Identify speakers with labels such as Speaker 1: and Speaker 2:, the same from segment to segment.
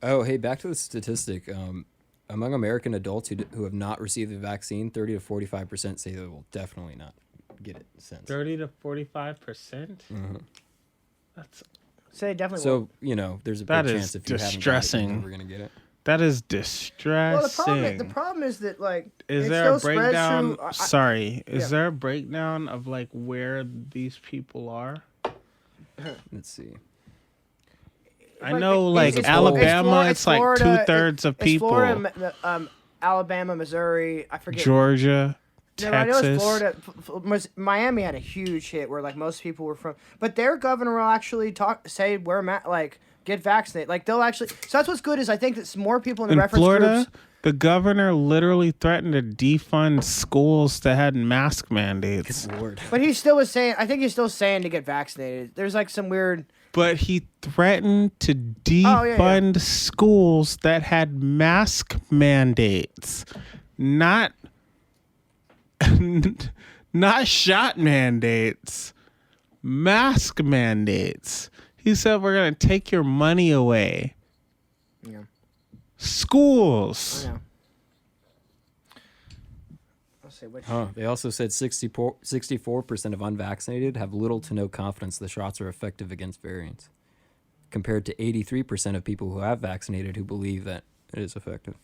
Speaker 1: Oh, hey, back to the statistic. Among American adults who have not received the vaccine, 30 to 45% say they will definitely not get it since.
Speaker 2: 30 to 45%?
Speaker 1: Mm-hmm.
Speaker 2: That's
Speaker 3: Say definitely.
Speaker 1: So, there's a big chance if you haven't got it, you're never going to get it.
Speaker 2: That is distressing.
Speaker 3: Well, the problem is that, like,
Speaker 2: is
Speaker 3: it
Speaker 2: there a
Speaker 3: still
Speaker 2: breakdown?
Speaker 3: spreads through,
Speaker 2: Is there a breakdown of like where these people are?
Speaker 1: Let's see.
Speaker 2: I know, like Alabama, it's like
Speaker 3: Florida,
Speaker 2: 2/3 of people.
Speaker 3: Florida, Alabama, Missouri, I forget.
Speaker 2: Georgia,
Speaker 3: No,
Speaker 2: Texas.
Speaker 3: I know it's Florida. Miami had a huge hit where like most people were from, but their governor will actually say get vaccinated. Like they'll actually. So that's what's good is I think that more people in the reference
Speaker 2: Florida,
Speaker 3: groups.
Speaker 2: the governor literally threatened to defund schools that had mask mandates.
Speaker 1: Good Lord.
Speaker 3: But he still was saying. I think he's still saying to get vaccinated. There's like some weird.
Speaker 2: But he threatened to defund schools that had mask mandates, not shot mandates, mask mandates. He said, we're going to take your money away.
Speaker 3: Yeah.
Speaker 2: Schools.
Speaker 3: I know. Let's see,
Speaker 1: They also said 64% of unvaccinated have little to no confidence the shots are effective against variants, compared to 83% of people who have vaccinated who believe that it is effective.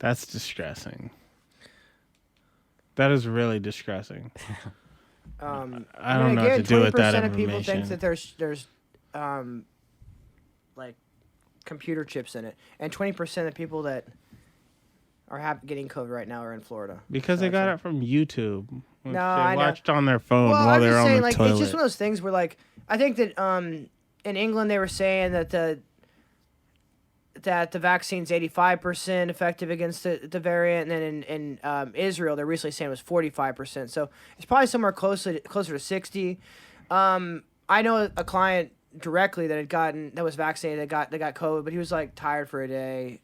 Speaker 2: That's distressing. That is really distressing. I don't know what to do with that
Speaker 3: 20% of people
Speaker 2: information.
Speaker 3: think that there's like computer chips in it, and 20% of people that are getting COVID right now are in Florida.
Speaker 2: Because they got it from YouTube. Which
Speaker 3: No,
Speaker 2: they
Speaker 3: I know.
Speaker 2: watched on their phone
Speaker 3: Well,
Speaker 2: while
Speaker 3: I'm
Speaker 2: they were
Speaker 3: just
Speaker 2: on
Speaker 3: saying,
Speaker 2: the
Speaker 3: like,
Speaker 2: toilet.
Speaker 3: it's just one of those things where, like, I think that in England they were saying that the vaccine's 85% effective against the variant, and then in Israel they're recently saying it was 45%. So it's probably somewhere closer to 60. I know a client directly that was vaccinated that got COVID, but he was like tired for a day.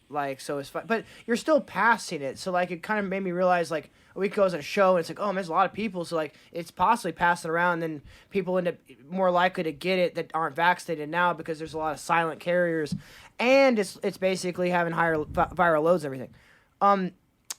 Speaker 3: Like, so it's fine. But you're still passing it. So, like, it kind of made me realize, like, a week ago I was at a show, and it's like, oh, man, there's a lot of people. So, like, it's possibly passing around, and then people end up more likely to get it that aren't vaccinated now because there's a lot of silent carriers. And it's basically having higher viral loads and everything.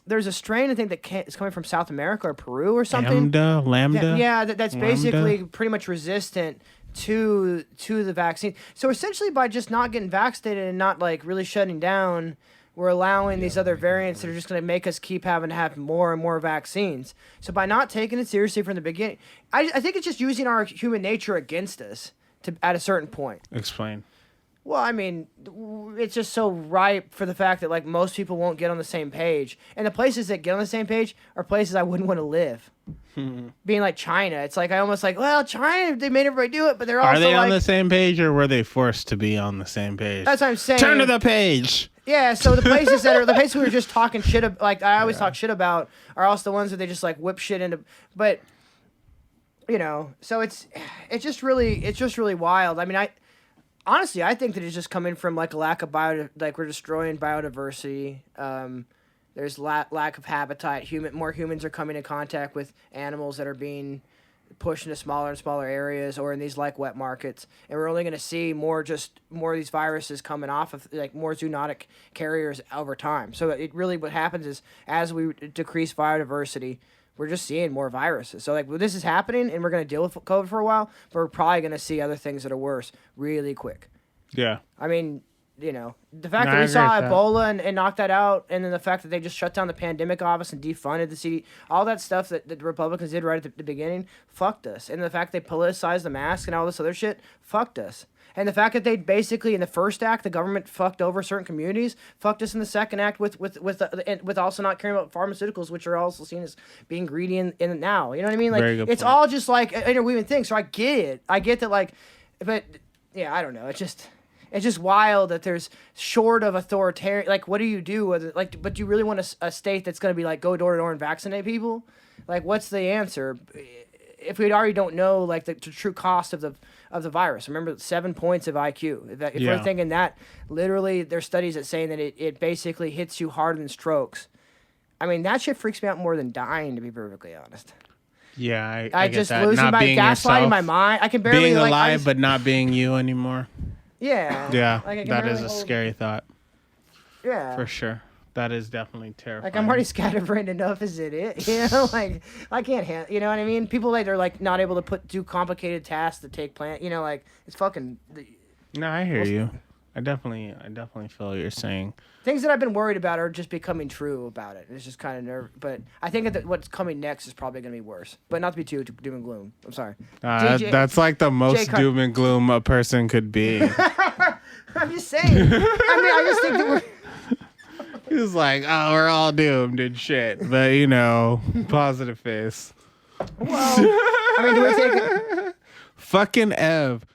Speaker 3: There's a strain, I think, that is coming from South America or Peru or something.
Speaker 2: Lambda?
Speaker 3: Yeah, that's basically pretty much resistant to the vaccine. So essentially, by just not getting vaccinated and not like really shutting down, we're allowing these other variants that are just going to make us keep having to have more and more vaccines. So by not taking it seriously from the beginning, I think it's just using our human nature against us at a certain point.
Speaker 2: Explain.
Speaker 3: Well, I mean, it's just so ripe for the fact that like most people won't get on the same page, and the places that get on the same page are places I wouldn't want to live. Being like China, it's like I almost like, well, China, they made everybody do it, but they're also
Speaker 2: Are they
Speaker 3: like,
Speaker 2: on the same page, or were they forced to be on the same page?
Speaker 3: That's what I'm saying.
Speaker 2: Turn to the page.
Speaker 3: Yeah, so the places the places we were just talking shit like I always talk shit about are also the ones where they just like whip shit into, but so it's just really wild. I mean, honestly, I think that it's just coming from like a lack of like we're destroying biodiversity. There's lack of habitat. More humans are coming in contact with animals that are being pushed into smaller and smaller areas or in these like wet markets, and we're only going to see more of these viruses coming off of like more zoonotic carriers over time. So it really what happens is as we decrease biodiversity, we're just seeing more viruses. So like this is happening, and we're going to deal with COVID for a while, but we're probably going to see other things that are worse really quick.
Speaker 2: Yeah.
Speaker 3: I mean, the fact that we saw Ebola and knocked that out, and then the fact that they just shut down the pandemic office and defunded the CD, all that stuff that the Republicans did right at the beginning, fucked us. And the fact they politicized the mask and all this other shit, fucked us. And the fact that they basically, in the first act, the government fucked over certain communities, fucked us in the second act with also not caring about pharmaceuticals, which are also seen as being greedy in now. You know what I mean? Like, it's point. All just like interweaving things. So I get it. I get that, like, but yeah, I don't know. It's just wild that there's short of authoritarian. Like, what do you do with it? Like, but do you really want a state that's going to be like go door to door and vaccinate people? Like, what's the answer? If we already don't know like the true cost of the virus. Remember, 7 points of IQ. If we're thinking that, literally, there's studies that saying that it basically hits you harder than strokes. I mean, that shit freaks me out more than dying, to be perfectly honest.
Speaker 2: Yeah,
Speaker 3: I
Speaker 2: get
Speaker 3: just
Speaker 2: that.
Speaker 3: losing
Speaker 2: not
Speaker 3: my
Speaker 2: being
Speaker 3: gaslighting
Speaker 2: yourself,
Speaker 3: my mind. I can barely
Speaker 2: being
Speaker 3: like,
Speaker 2: alive but not being you anymore.
Speaker 3: Yeah.
Speaker 2: Yeah,
Speaker 3: Like, I can
Speaker 2: that
Speaker 3: barely
Speaker 2: is a
Speaker 3: hold-
Speaker 2: scary thought
Speaker 3: Yeah.
Speaker 2: for sure. That is definitely terrifying.
Speaker 3: Like, I'm already scatterbrained enough as it is. You know, like, I can't handle, you know what I mean? People, like, they're, like, not able to do complicated tasks that take you know, like, it's fucking...
Speaker 2: No, I hear you. I definitely feel what you're saying.
Speaker 3: Things that I've been worried about are just becoming true about it. It's just kind of but I think that what's coming next is probably going to be worse. But not to be too doom and gloom. I'm sorry.
Speaker 2: That's like the most doom and gloom a person could be.
Speaker 3: I'm just saying. I just think that we're...
Speaker 2: He's like, oh, we're all doomed and shit. But, you know, positive face.
Speaker 3: Well, I mean, do we take it?
Speaker 2: Fucking Ev.